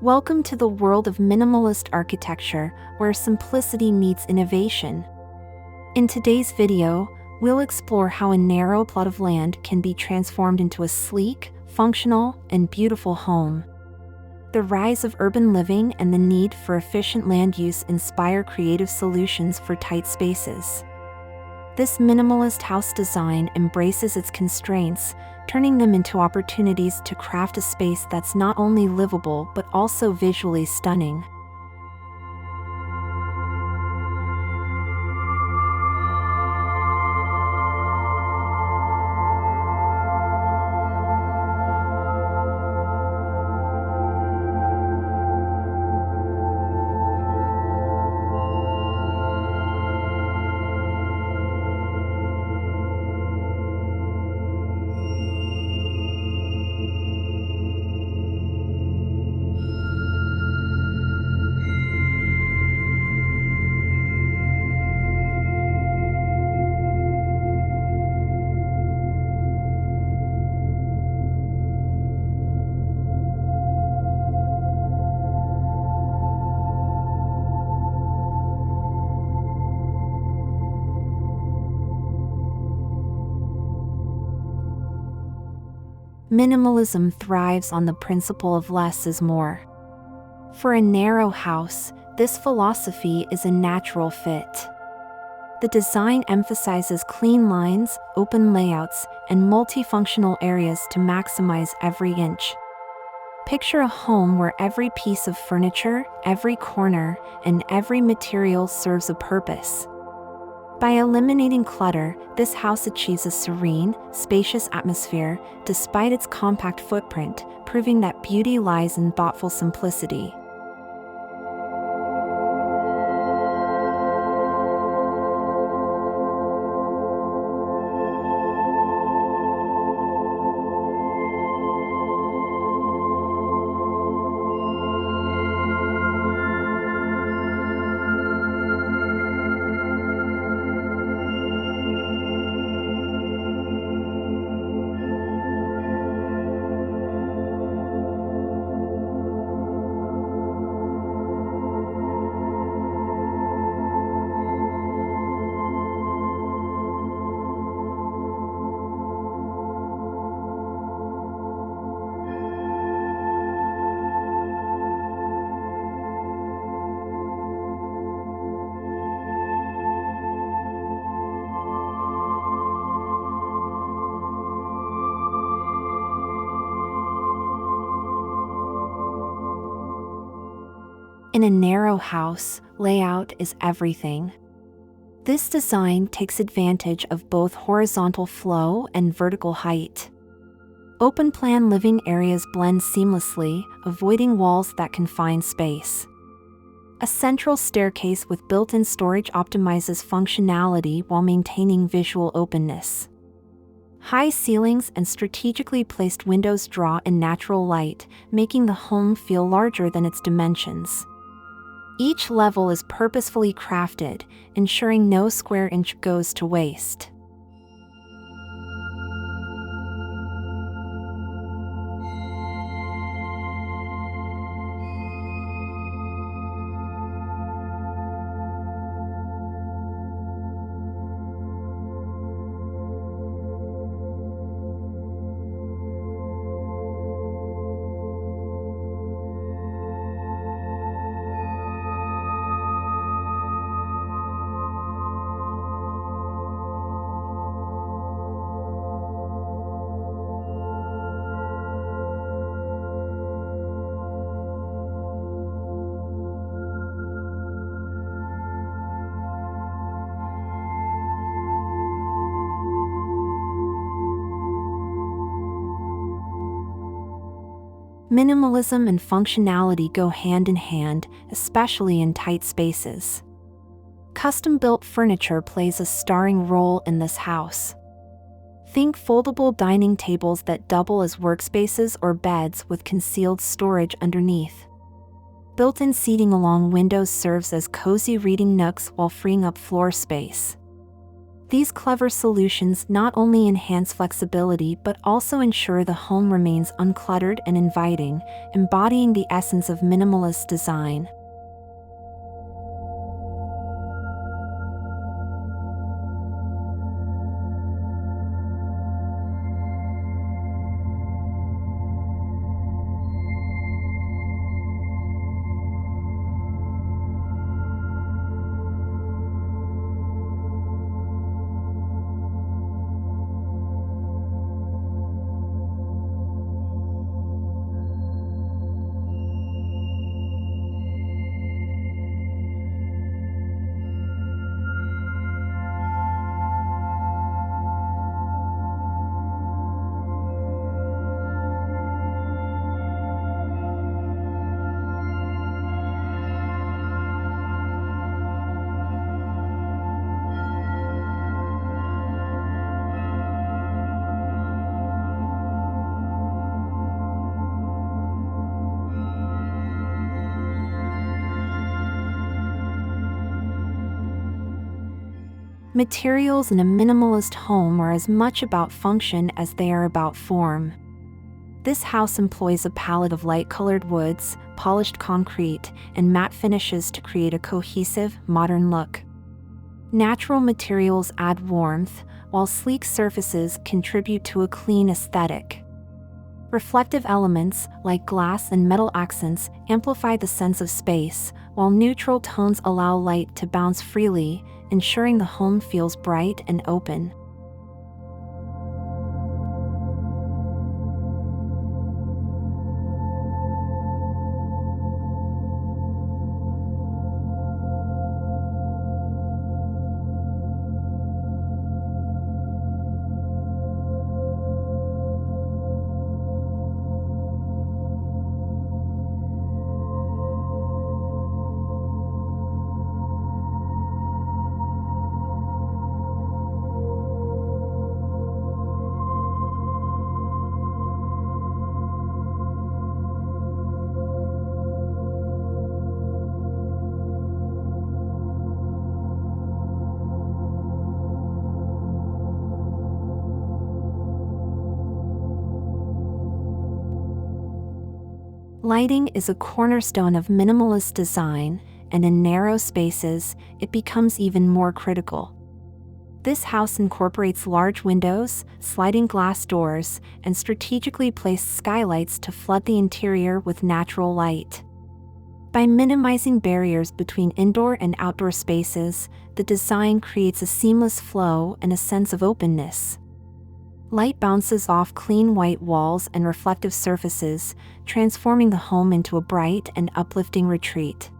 Welcome to the world of minimalist architecture, where simplicity meets innovation. In today's video, we'll explore how a narrow plot of land can be transformed into a sleek, functional, and beautiful home. The rise of urban living and the need for efficient land use inspire creative solutions for tight spaces. This minimalist house design embraces its constraints, turning them into opportunities to craft a space that's not only livable but also visually stunning. Minimalism thrives on the principle of less is more. For a narrow house, this philosophy is a natural fit. The design emphasizes clean lines, open layouts, and multifunctional areas to maximize every inch. Picture a home where every piece of furniture, every corner, and every material serves a purpose. By eliminating clutter, this house achieves a serene, spacious atmosphere despite its compact footprint, proving that beauty lies in thoughtful simplicity. In a narrow house, layout is everything. This design takes advantage of both horizontal flow and vertical height. Open-plan living areas blend seamlessly, avoiding walls that confine space. A central staircase with built-in storage optimizes functionality while maintaining visual openness. High ceilings and strategically placed windows draw in natural light, making the home feel larger than its dimensions. Each level is purposefully crafted, ensuring no square inch goes to waste. Minimalism and functionality go hand in hand, especially in tight spaces. Custom-built furniture plays a starring role in this house. Think foldable dining tables that double as workspaces or beds with concealed storage underneath. Built-in seating along windows serves as cozy reading nooks while freeing up floor space. These clever solutions not only enhance flexibility but also ensure the home remains uncluttered and inviting, embodying the essence of minimalist design. Materials in a minimalist home are as much about function as they are about form. This house employs a palette of light-colored woods, polished concrete, and matte finishes to create a cohesive, modern look. Natural materials add warmth, while sleek surfaces contribute to a clean aesthetic. Reflective elements, like glass and metal accents, amplify the sense of space, while neutral tones allow light to bounce freely, ensuring the home feels bright and open. Lighting is a cornerstone of minimalist design, and in narrow spaces, it becomes even more critical. This house incorporates large windows, sliding glass doors, and strategically placed skylights to flood the interior with natural light. By minimizing barriers between indoor and outdoor spaces, the design creates a seamless flow and a sense of openness. Light bounces off clean white walls and reflective surfaces, transforming the home into a bright and uplifting retreat.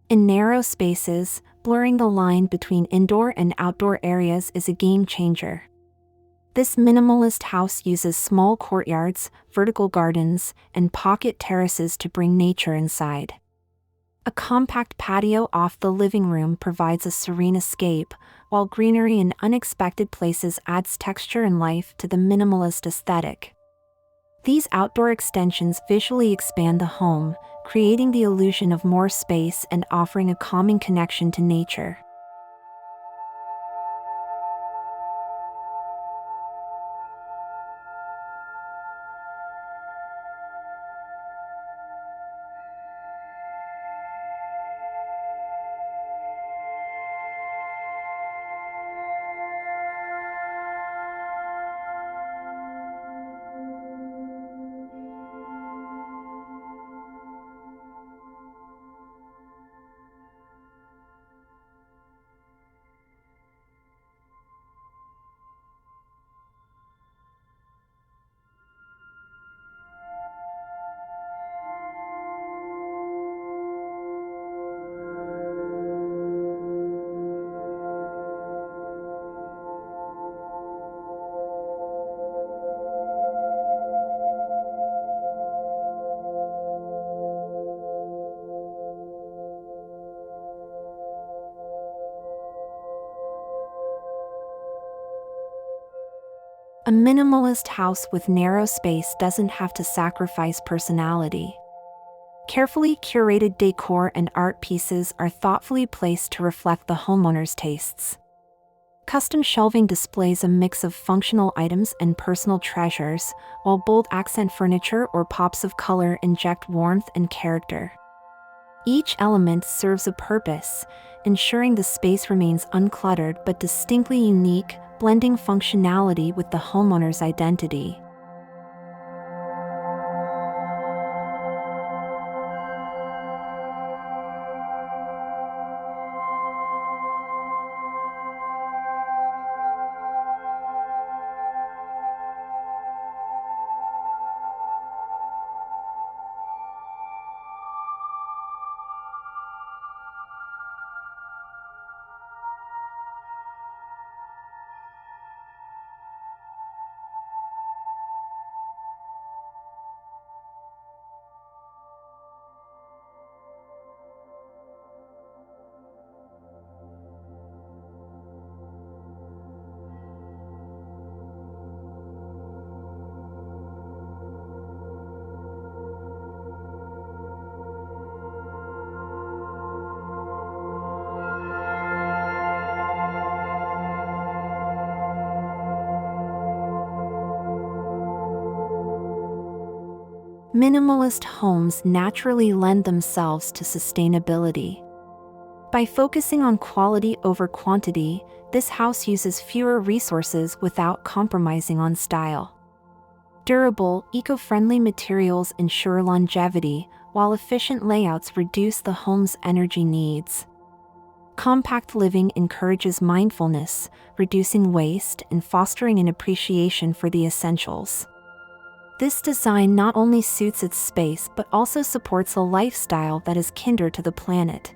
In narrow spaces, blurring the line between indoor and outdoor areas is a game changer. This minimalist house uses small courtyards, vertical gardens, and pocket terraces to bring nature inside. A compact patio off the living room provides a serene escape, while greenery in unexpected places adds texture and life to the minimalist aesthetic. These outdoor extensions visually expand the home, creating the illusion of more space and offering a calming connection to nature. A minimalist house with narrow space doesn't have to sacrifice personality. Carefully curated decor and art pieces are thoughtfully placed to reflect the homeowner's tastes. Custom shelving displays a mix of functional items and personal treasures, while bold accent furniture or pops of color inject warmth and character. Each element serves a purpose, ensuring the space remains uncluttered but distinctly unique, blending functionality with the homeowner's identity. Minimalist homes naturally lend themselves to sustainability. By focusing on quality over quantity, this house uses fewer resources without compromising on style. Durable, eco-friendly materials ensure longevity, while efficient layouts reduce the home's energy needs. Compact living encourages mindfulness, reducing waste and fostering an appreciation for the essentials. This design not only suits its space but also supports a lifestyle that is kinder to the planet.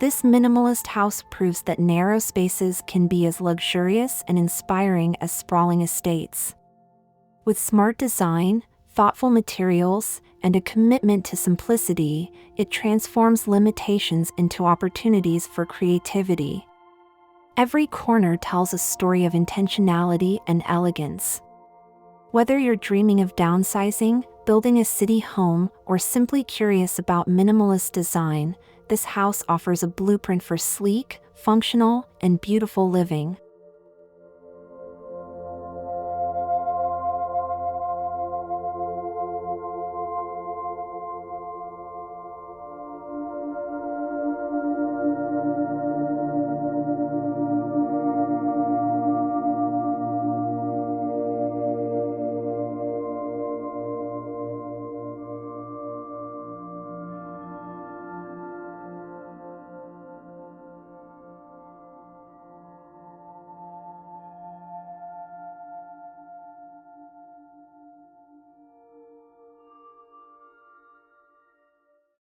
This minimalist house proves that narrow spaces can be as luxurious and inspiring as sprawling estates. With smart design, thoughtful materials, and a commitment to simplicity, it transforms limitations into opportunities for creativity. Every corner tells a story of intentionality and elegance. Whether you're dreaming of downsizing, building a city home, or simply curious about minimalist design, this house offers a blueprint for sleek, functional, and beautiful living.